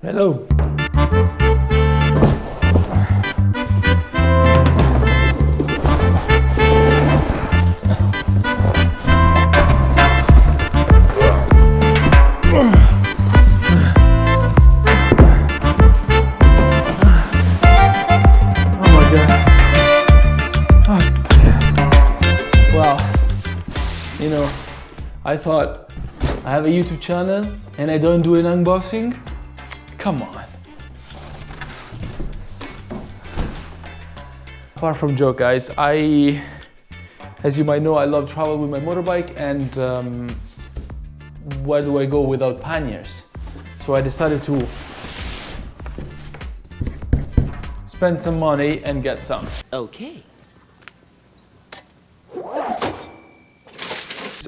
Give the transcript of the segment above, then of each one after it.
Hello. I thought I have a YouTube channel and I don't do an unboxing? Come on. Apart from joke, guys, as you might know, I love travel with my motorbike, and where do I go without panniers? So I decided to spend some money and get some. Okay.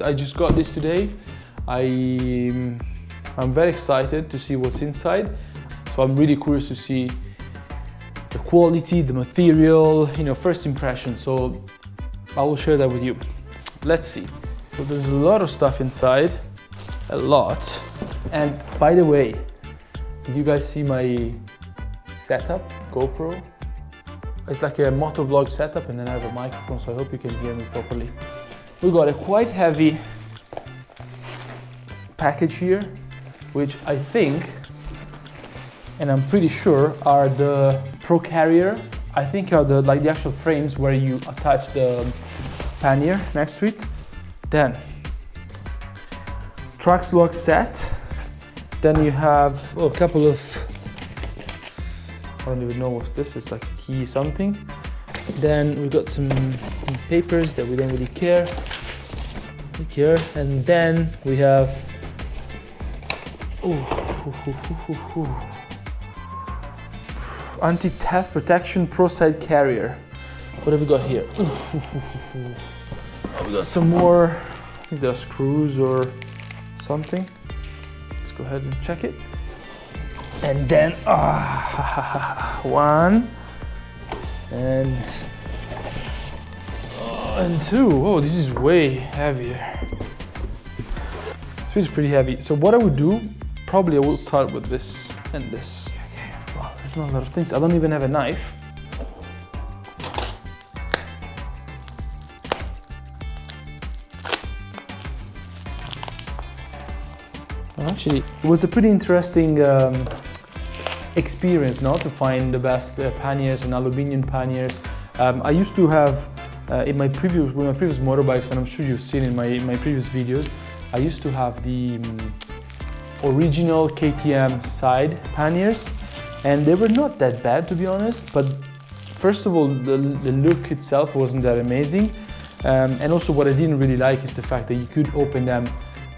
I just got this today. I'm very excited to see what's inside. So I'm really curious to see the quality, the material, first impression. So I will share that with you. Let's see. So there's a lot of stuff inside, a lot. And by the way, did you guys see my setup, GoPro? It's like a Moto vlog setup, and then I have a microphone, so I hope you can hear me properly. We got a quite heavy package here, which I think, and I'm pretty sure, are the Pro Carrier. I think are the actual frames where you attach the pannier next to it. Then Trax lock set. Then you have a couple of, I don't even know what this is, like a key something. Then we got some papers that we don't really care. And then we have anti-theft protection Pro side carrier. What have we got here? We got some more, I think they're screws or something. Let's go ahead and check it. And then one and two. Oh, this is way heavier. This is pretty heavy. So what I would do, probably I will start with this and this. Okay, well, there's not a lot of things. I don't even have a knife. And actually, it was a pretty interesting experience, to find the best panniers and aluminum panniers. I used to have with my previous motorbikes, and I'm sure you've seen in my previous videos, I used to have the original KTM side panniers, and they were not that bad, to be honest. But first of all, the look itself wasn't that amazing, and also what I didn't really like is the fact that you could open them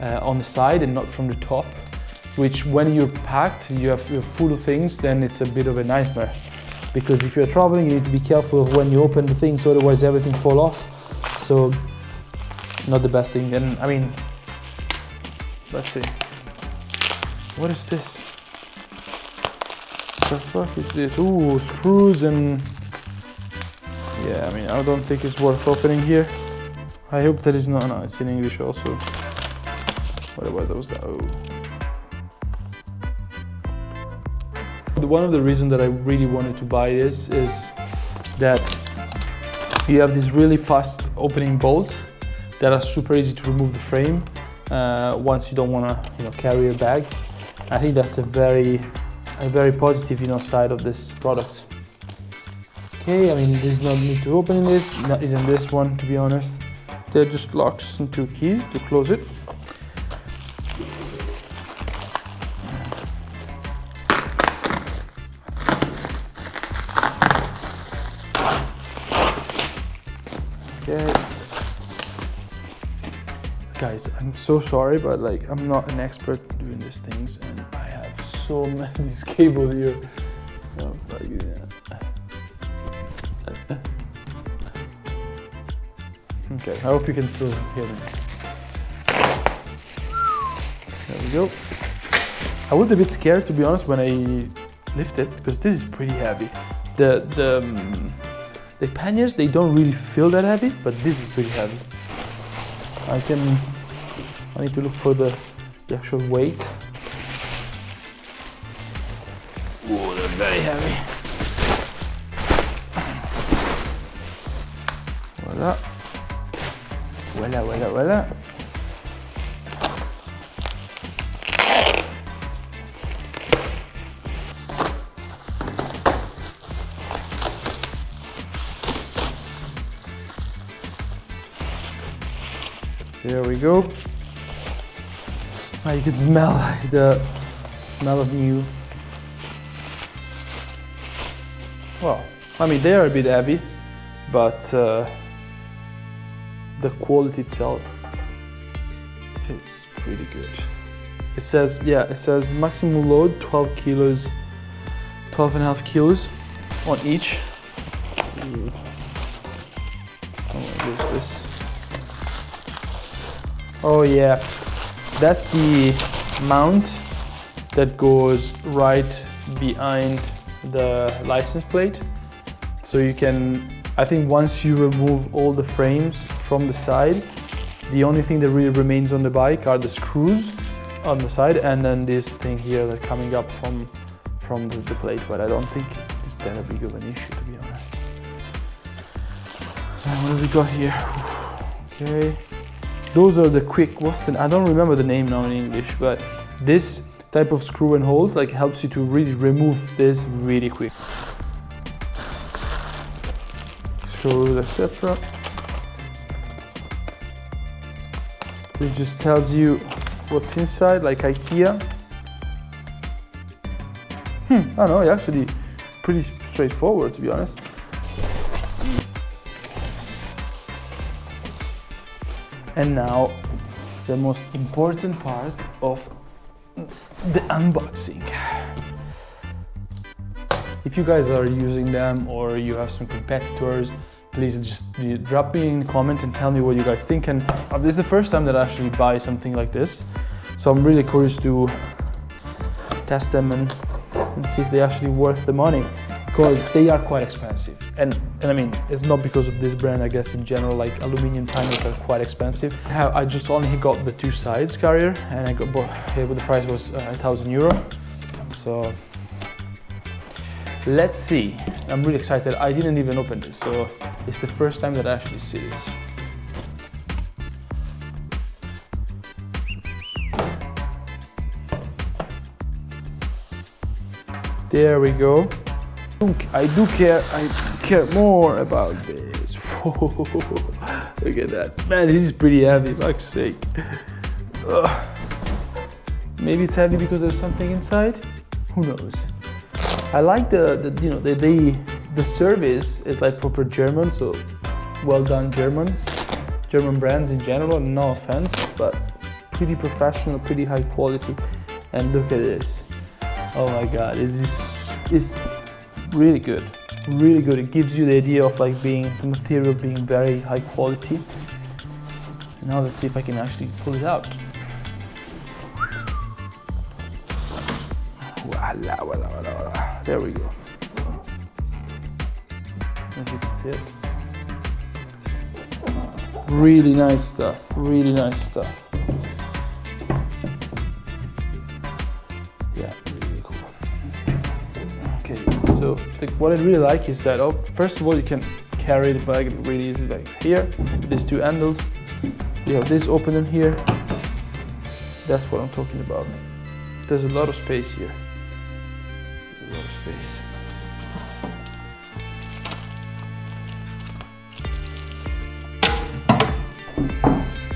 on the side and not from the top, which when you're packed, you're full of things, then it's a bit of a nightmare. Because if you're traveling, you need to be careful when you open the things, otherwise everything fall off. So, not the best thing. And I mean, let's see. What is this? What the fuck is this? Ooh, screws and... Yeah, I mean, I don't think it's worth opening here. I hope that is not... No, it's in English also. Otherwise, that was the... Oh. One of the reasons that I really wanted to buy this is that you have this really fast opening bolt that are super easy to remove the frame once you don't want to carry a bag. I think that's a very positive side of this product. Okay, I mean there's no need to open this, not even this one, to be honest. They're just locks and two keys to close it. Okay. Guys, I'm so sorry, but I'm not an expert doing these things, and I have so many cables here. Oh, okay, I hope you can still hear me. There we go. I was a bit scared, to be honest, when I lifted, because this is pretty heavy. The panniers, they don't really feel that heavy, but this is pretty heavy. I need to look for the actual weight. very heavy. Voila. Voila, voila, voila. There we go. Now you can smell the smell of new. Well, I mean, they are a bit heavy, but the quality itself is pretty good. It says, yeah, it says maximum load 12 kilos, 12.5 kilos on each. What is this? Oh yeah, that's the mount that goes right behind the license plate. So you can, I think once you remove all the frames from the side, the only thing that really remains on the bike are the screws on the side and then this thing here that's coming up from the plate, but I don't think it's that big of an issue, to be honest. And what have we got here? Okay. Those are the quick, I don't remember the name now in English, but this type of screw and hold like helps you to really remove this really quick. Screws, etc. This just tells you what's inside, like IKEA. I don't know, actually pretty straightforward, to be honest. And now, the most important part of the unboxing. If you guys are using them or you have some competitors, please just drop me in the comment and tell me what you guys think. And this is the first time that I actually buy something like this. So I'm really curious to test them and see if they're actually worth the money. Because they are quite expensive, and I mean, it's not because of this brand, I guess in general, like aluminum panniers are quite expensive. I just only got the two sides carrier, and I got the price was €1,000. So let's see. I'm really excited. I didn't even open this, so it's the first time that I actually see this. There we go. I care more about this. Look at that. Man, this is pretty heavy, fuck's sake. Maybe it's heavy because there's something inside? Who knows? I like the service is like proper German, so well done German brands in general, no offense, but pretty professional, pretty high quality. And look at this. Oh my god, it's really good, really good. It gives you the idea of like the material being very high quality. Now let's see if I can actually pull it out. Voila, voila, voila, voila. There we go. As you can see it. Really nice stuff, really nice stuff. Yeah, really cool. Okay, so what I really like is that, first of all, you can carry the bag really easy, like here, these two handles. You have this opening here. That's what I'm talking about. There's a lot of space here. A lot of space.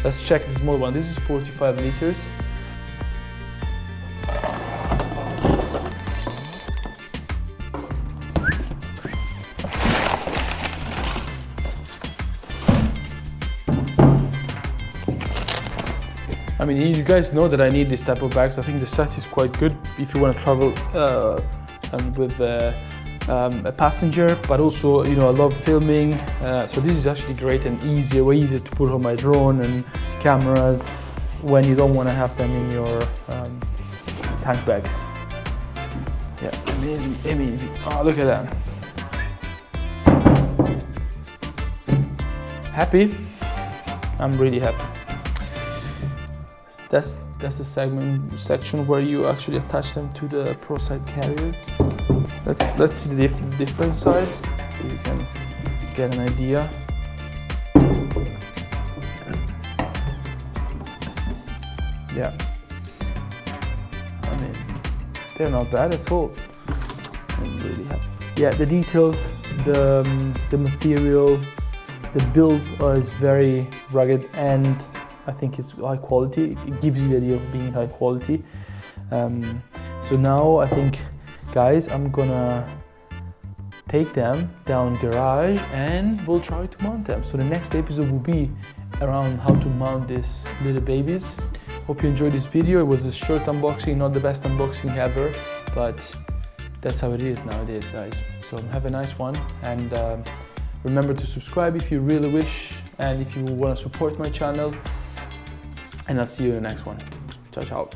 Let's check the small one. This is 45 liters. I mean, you guys know that I need this type of bags. I think the set is quite good if you want to travel with a passenger, but also, you know, I love filming. So this is actually great and easier, way easier to put on my drone and cameras when you don't want to have them in your tank bag. Yeah, amazing, amazing. Oh, look at that. Happy? I'm really happy. That's the section where you actually attach them to the Pro Side carrier. let's see the different size so you can get an idea. Yeah, I mean, they're not bad at all. I'm really happy. Yeah, the details, the material, the build is very rugged, and I think it's high quality. It gives you the idea of being high quality. So now I think, guys, I'm gonna take them down garage and we'll try to mount them. So the next episode will be around how to mount these little babies. Hope you enjoyed this video. It was a short unboxing, not the best unboxing ever, but that's how it is nowadays, guys. So have a nice one, and remember to subscribe if you really wish, and if you want to support my channel, and I'll see you in the next one. Ciao, ciao.